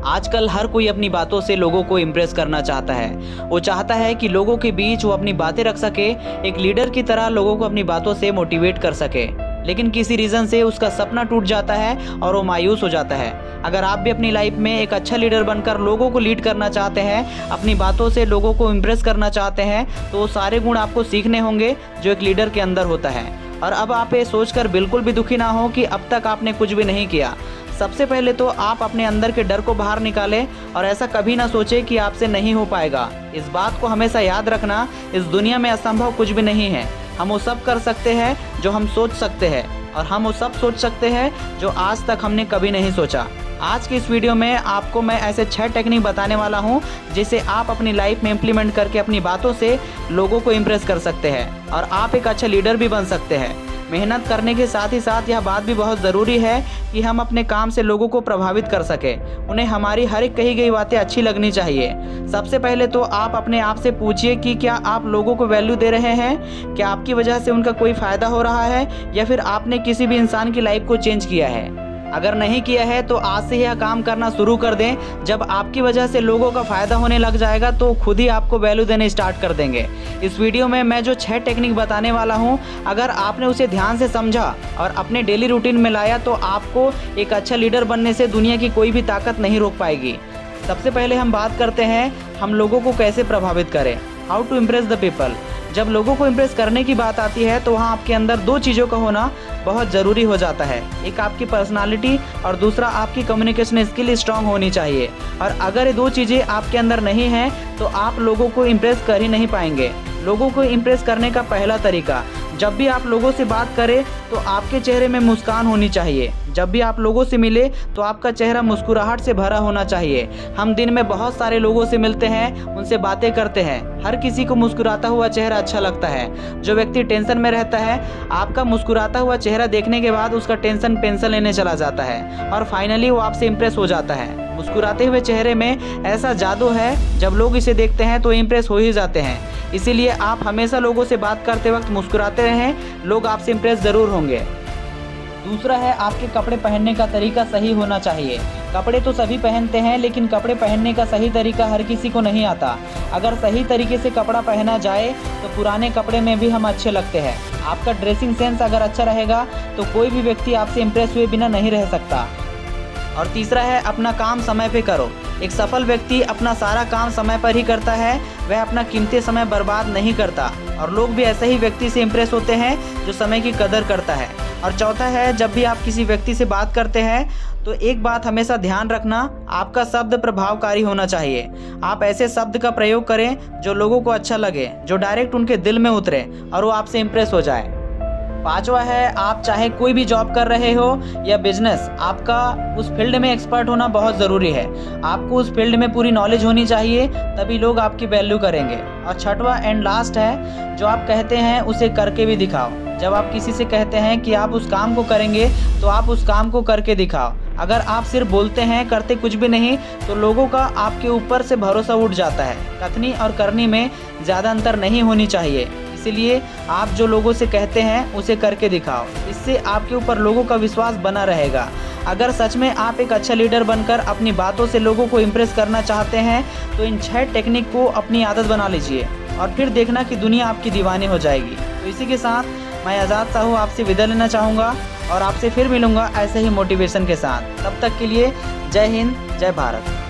आजकल हर कोई अपनी बातों से लोगों को इम्प्रेस करना चाहता है। वो चाहता है कि लोगों के बीच वो अपनी बातें रख सके, एक लीडर की तरह लोगों को अपनी बातों से मोटिवेट कर सके। लेकिन किसी रीज़न से उसका सपना टूट जाता है और वो मायूस हो जाता है। अगर आप भी अपनी लाइफ में एक अच्छा लीडर बनकर लोगों को लीड करना चाहते हैं, अपनी बातों से लोगों को इम्प्रेस करना चाहते हैं, तो वो सारे गुण आपको सीखने होंगे जो एक लीडर के अंदर होता है। और अब आप ये सोचकर बिल्कुल भी दुखी ना हो कि अब तक आपने कुछ भी नहीं किया। सबसे पहले तो आप अपने अंदर के डर को बाहर निकालें और ऐसा कभी ना सोचें कि आपसे नहीं हो पाएगा। इस बात को हमेशा याद रखना, इस दुनिया में असंभव कुछ भी नहीं है। हम वो सब कर सकते हैं जो हम सोच सकते हैं, और हम वो सब सोच सकते हैं जो आज तक हमने कभी नहीं सोचा। आज की इस वीडियो में आपको मैं ऐसे 6 टेक्निक बताने वाला हूँ जिसे आप अपनी लाइफ में इम्प्लीमेंट करके अपनी बातों से लोगों को इम्प्रेस कर सकते हैं और आप एक अच्छा लीडर भी बन सकते हैं। मेहनत करने के साथ ही साथ यह बात भी बहुत ज़रूरी है कि हम अपने काम से लोगों को प्रभावित कर सकें। उन्हें हमारी हर एक कही गई बातें अच्छी लगनी चाहिए। सबसे पहले तो आप अपने आप से पूछिए कि क्या आप लोगों को वैल्यू दे रहे हैं? क्या आपकी वजह से उनका कोई फ़ायदा हो रहा है, या फिर आपने किसी भी इंसान की लाइफ को चेंज किया है? अगर नहीं किया है तो आज से यह काम करना शुरू कर दें। जब आपकी वजह से लोगों का फ़ायदा होने लग जाएगा तो खुद ही आपको वैल्यू देने स्टार्ट कर देंगे। इस वीडियो में मैं जो 6 टेक्निक बताने वाला हूं, अगर आपने उसे ध्यान से समझा और अपने डेली रूटीन में लाया तो आपको एक अच्छा लीडर बनने से दुनिया की कोई भी ताकत नहीं रोक पाएगी। सबसे पहले हम बात करते हैं हम लोगों को कैसे प्रभावित करें। How to impress the people. जब लोगों को इम्प्रेस करने की बात आती है तो वहाँ आपके अंदर 2 चीज़ों का होना बहुत ज़रूरी हो जाता है। एक आपकी पर्सनालिटी और दूसरा आपकी कम्युनिकेशन स्किल स्ट्रांग होनी चाहिए। और अगर ये 2 चीज़ें आपके अंदर नहीं हैं तो आप लोगों को इम्प्रेस कर ही नहीं पाएंगे। लोगों को इम्प्रेस करने का पहला तरीका, जब भी आप लोगों से बात करें तो आपके चेहरे में मुस्कान होनी चाहिए। जब भी आप लोगों से मिले तो आपका चेहरा मुस्कुराहट से भरा होना चाहिए। हम दिन में बहुत सारे लोगों से मिलते हैं, उनसे बातें करते हैं, हर किसी को मुस्कुराता हुआ चेहरा अच्छा लगता है। जो व्यक्ति टेंशन में रहता है, आपका मुस्कुराता हुआ चेहरा देखने के बाद उसका टेंशन पेंशन लेने चला जाता है और फाइनली वो आपसे इम्प्रेस हो जाता है। मुस्कुराते हुए चेहरे में ऐसा जादू है, जब लोग इसे देखते हैं तो इम्प्रेस हो ही जाते हैं। इसीलिए आप हमेशा लोगों से बात करते वक्त मुस्कुराते रहें, लोग आपसे इम्प्रेस ज़रूर होंगे। दूसरा है आपके कपड़े पहनने का तरीका सही होना चाहिए। कपड़े तो सभी पहनते हैं, लेकिन कपड़े पहनने का सही तरीका हर किसी को नहीं आता। अगर सही तरीके से कपड़ा पहना जाए तो पुराने कपड़े में भी हम अच्छे लगते हैं। आपका ड्रेसिंग सेंस अगर अच्छा रहेगा तो कोई भी व्यक्ति आपसे इम्प्रेस हुए बिना नहीं रह सकता। और तीसरा है अपना काम समय पे करो। एक सफल व्यक्ति अपना सारा काम समय पर ही करता है, वह अपना कीमती समय बर्बाद नहीं करता। और लोग भी ऐसे ही व्यक्ति से इम्प्रेस होते हैं जो समय की कदर करता है। और चौथा है, जब भी आप किसी व्यक्ति से बात करते हैं तो एक बात हमेशा ध्यान रखना, आपका शब्द प्रभावकारी होना चाहिए। आप ऐसे शब्द का प्रयोग करें जो लोगों को अच्छा लगे, जो डायरेक्ट उनके दिल में उतरे और वो आपसे इम्प्रेस हो जाए। पांचवा है, आप चाहे कोई भी जॉब कर रहे हो या बिजनेस, आपका उस फील्ड में एक्सपर्ट होना बहुत ज़रूरी है। आपको उस फील्ड में पूरी नॉलेज होनी चाहिए, तभी लोग आपकी वैल्यू करेंगे। और छठवा एंड लास्ट है, जो आप कहते हैं उसे करके भी दिखाओ। जब आप किसी से कहते हैं कि आप उस काम को करेंगे तो आप उस काम को करके दिखाओ। अगर आप सिर्फ बोलते हैं, करते कुछ भी नहीं, तो लोगों का आपके ऊपर से भरोसा उठ जाता है। कथनी और करनी में ज़्यादा अंतर नहीं होनी चाहिए। इसलिए आप जो लोगों से कहते हैं उसे करके दिखाओ। इससे आपके ऊपर लोगों का विश्वास बना रहेगा। अगर सच में आप एक अच्छा लीडर बनकर अपनी बातों से लोगों को इम्प्रेस करना चाहते हैं तो इन 6 टेक्निक को अपनी आदत बना लीजिए और फिर देखना कि दुनिया आपकी दीवानी हो जाएगी। तो इसी के साथ मैं आज़ाद साहू आपसे विदा लेना चाहूँगा और आपसे फिर मिलूँगा ऐसे ही मोटिवेशन के साथ। तब तक के लिए जय हिंद, जय भारत।